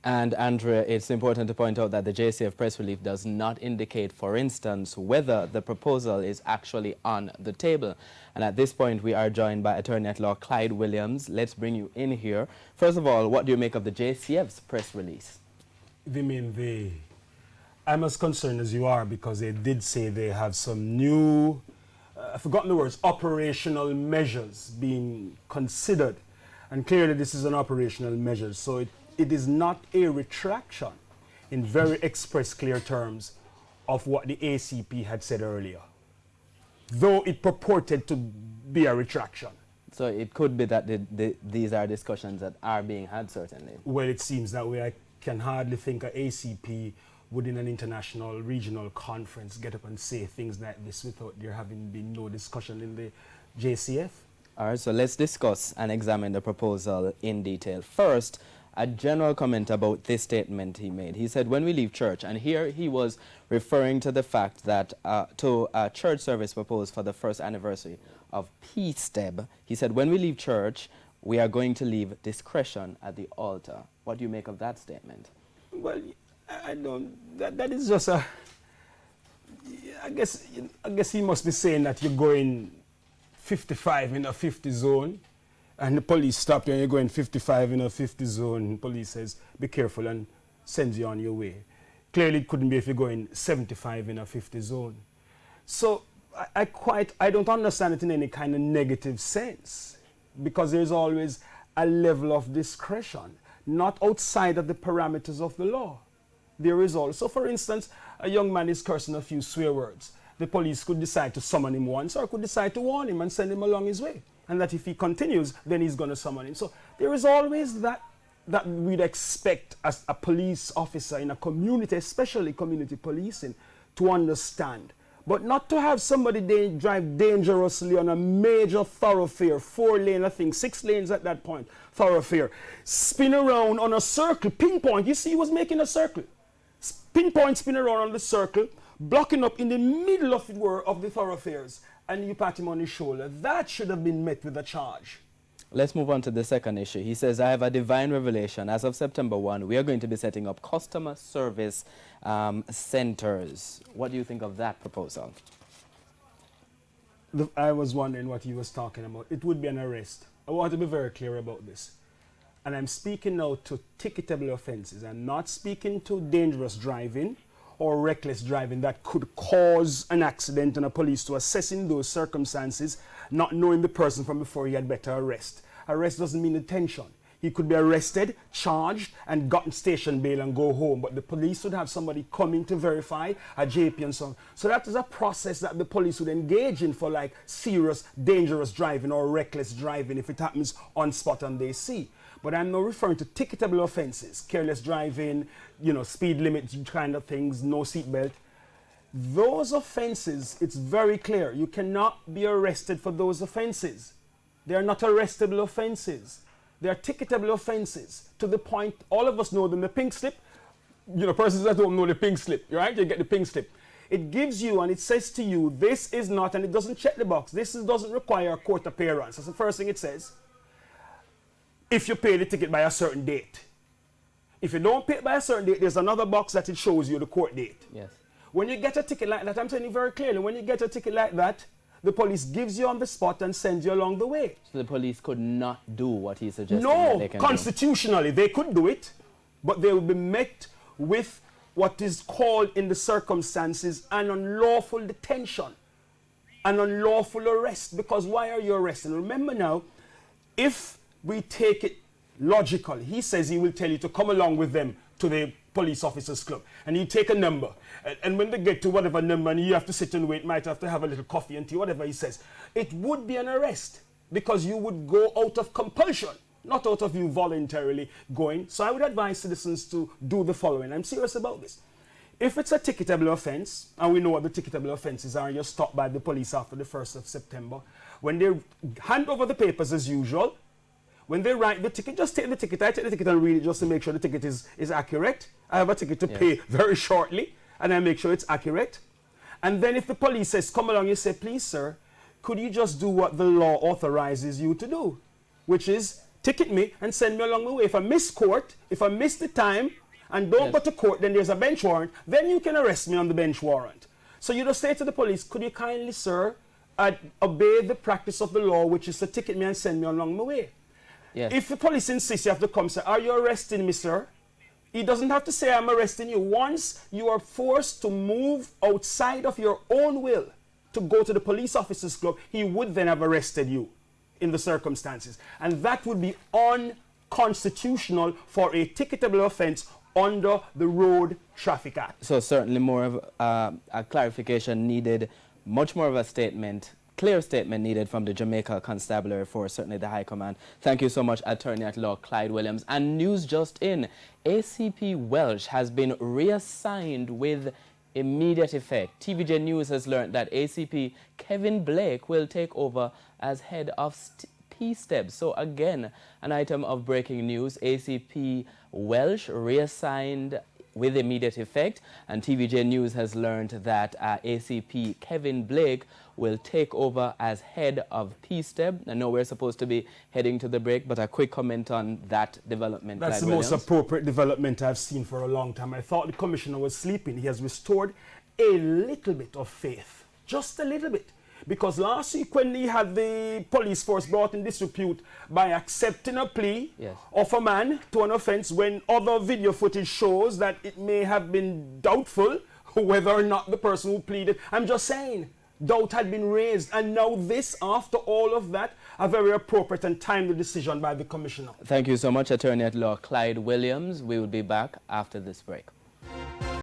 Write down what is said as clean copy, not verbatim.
And Andrea, it's important to point out that the JCF press release does not indicate, for instance, whether the proposal is actually on the table. And at this point, we are joined by Attorney at Law Clyde Williams. Let's bring you in here. First of all, what do you make of the JCF's press release? I'm as concerned as you are, because they did say they have some new, I've forgotten the words, operational measures being considered. And clearly this is an operational measure, so it is not a retraction in very express, clear terms of what the ACP had said earlier, though it purported to be a retraction. So it could be that these are discussions that are being had, certainly. Well, it seems that way. I can hardly think an ACP within an international regional conference get up and say things like this without there having been no discussion in the JCF. All right, so let's discuss and examine the proposal in detail. First, a general comment about this statement he made. He said, when we leave church, and here he was referring to the fact that to a church service proposed for the first anniversary of Peace Deb, he said, when we leave church, we are going to leave discretion at the altar. What do you make of that statement? Well, I don't, that is just a, I guess he must be saying that you're going 55 in a 50 zone, and the police stop you and you're going 55 in a 50 zone. Police says, be careful, and sends you on your way. Clearly it couldn't be if you're going 75 in a 50 zone. So I don't understand it in any kind of negative sense, because there's always a level of discretion, not outside of the parameters of the law. There is also, for instance, a young man is cursing a few swear words. The police could decide to summon him once, or could decide to warn him and send him along his way. And that if he continues, then he's going to summon him. So there is always that we'd expect as a police officer in a community, especially community policing, to understand. But not to have somebody drive dangerously on a major thoroughfare, 4-lane, I think, 6 lanes at that point, thoroughfare, spin around on a circle, pinpoint. You see, he was making a circle. Pinpoint, spin around on the circle, blocking up in the middle of the thoroughfares, and you pat him on his shoulder. That should have been met with a charge. Let's move on to the second issue. He says, I have a divine revelation. As of September 1, we are going to be setting up customer service centers. What do you think of that proposal? I was wondering what he was talking about. It would be an arrest. I want to be very clear about this. And I'm speaking now to ticketable offenses. I'm not speaking to dangerous driving or reckless driving that could cause an accident, and a police to assess in those circumstances, not knowing the person from before, he had better arrest. Arrest doesn't mean detention. He could be arrested, charged, and gotten station bail and go home. But the police would have somebody coming to verify a JP and so on. So that is a process that the police would engage in for like serious, dangerous driving or reckless driving if it happens on spot and they see. But I'm not referring to ticketable offenses, careless driving, speed limit kind of things, no seatbelt. Those offenses, it's very clear. You cannot be arrested for those offenses. They are not arrestable offenses. They are ticketable offenses, to the point all of us know them, the pink slip. Persons at home know the pink slip, right? You get the pink slip. It gives you and it says to you, this is not, and it doesn't check the box, doesn't require a court appearance. That's the first thing it says. If you pay the ticket by a certain date. If you don't pay it by a certain date, there's another box that it shows you the court date. Yes. When you get a ticket like that, I'm telling you very clearly, when you get a ticket like that, the police gives you on the spot and sends you along the way. So the police could not do what he suggested? No, constitutionally they could do it, but they will be met with what is called in the circumstances an unlawful detention, an unlawful arrest. Because why are you arresting? Remember now, if we take it logical, he says he will tell you to come along with them to the police officers club, and you take a number, and when they get to whatever number and you have to sit and wait, might have to have a little coffee and tea, whatever he says, it would be an arrest, because you would go out of compulsion, not out of you voluntarily going. So I would advise citizens to do the following. I'm serious about this. If it's a ticketable offense, and we know what the ticketable offenses are, you're stopped by the police after the 1st of September, when they hand over the papers as usual, when they write the ticket, just take the ticket. I take the ticket and read it just to make sure the ticket is accurate. I have a ticket to pay very shortly, and I make sure it's accurate. And then if the police says, come along, you say, please, sir, could you just do what the law authorizes you to do? Which is ticket me and send me along the way. If I miss court, if I miss the time and don't go to court, then there's a bench warrant, then you can arrest me on the bench warrant. So you just say to the police, could you kindly, sir, obey the practice of the law, which is to ticket me and send me along the way. Yes. If the police insists, you have to come say, are you arresting me, sir? He doesn't have to say, I'm arresting you. Once you are forced to move outside of your own will to go to the police officer's club, he would then have arrested you in the circumstances. And that would be unconstitutional for a ticketable offense under the Road Traffic Act. So certainly more of a clarification needed, much more of a statement, clear statement needed from the Jamaica Constabulary Force, certainly the High Command. Thank you so much, Attorney at Law Clyde Williams. And news just in, ACP Welsh has been reassigned with immediate effect. TVJ News has learned that ACP Kevin Blake will take over as head of P-STEP. So again, an item of breaking news, ACP Welsh reassigned with immediate effect, and TVJ News has learned that ACP Kevin Blake will take over as head of P-STEP. I know we're supposed to be heading to the break, but a quick comment on that development. That's the most appropriate development I've seen for a long time. I thought the commissioner was sleeping. He has restored a little bit of faith, just a little bit. Because last week when he had the police force brought in disrepute by accepting a plea of a man to an offense, when other video footage shows that it may have been doubtful whether or not the person who pleaded, I'm just saying, doubt had been raised. And now this, after all of that, a very appropriate and timely decision by the commissioner. Thank you so much, Attorney at Law Clyde Williams. We will be back after this break.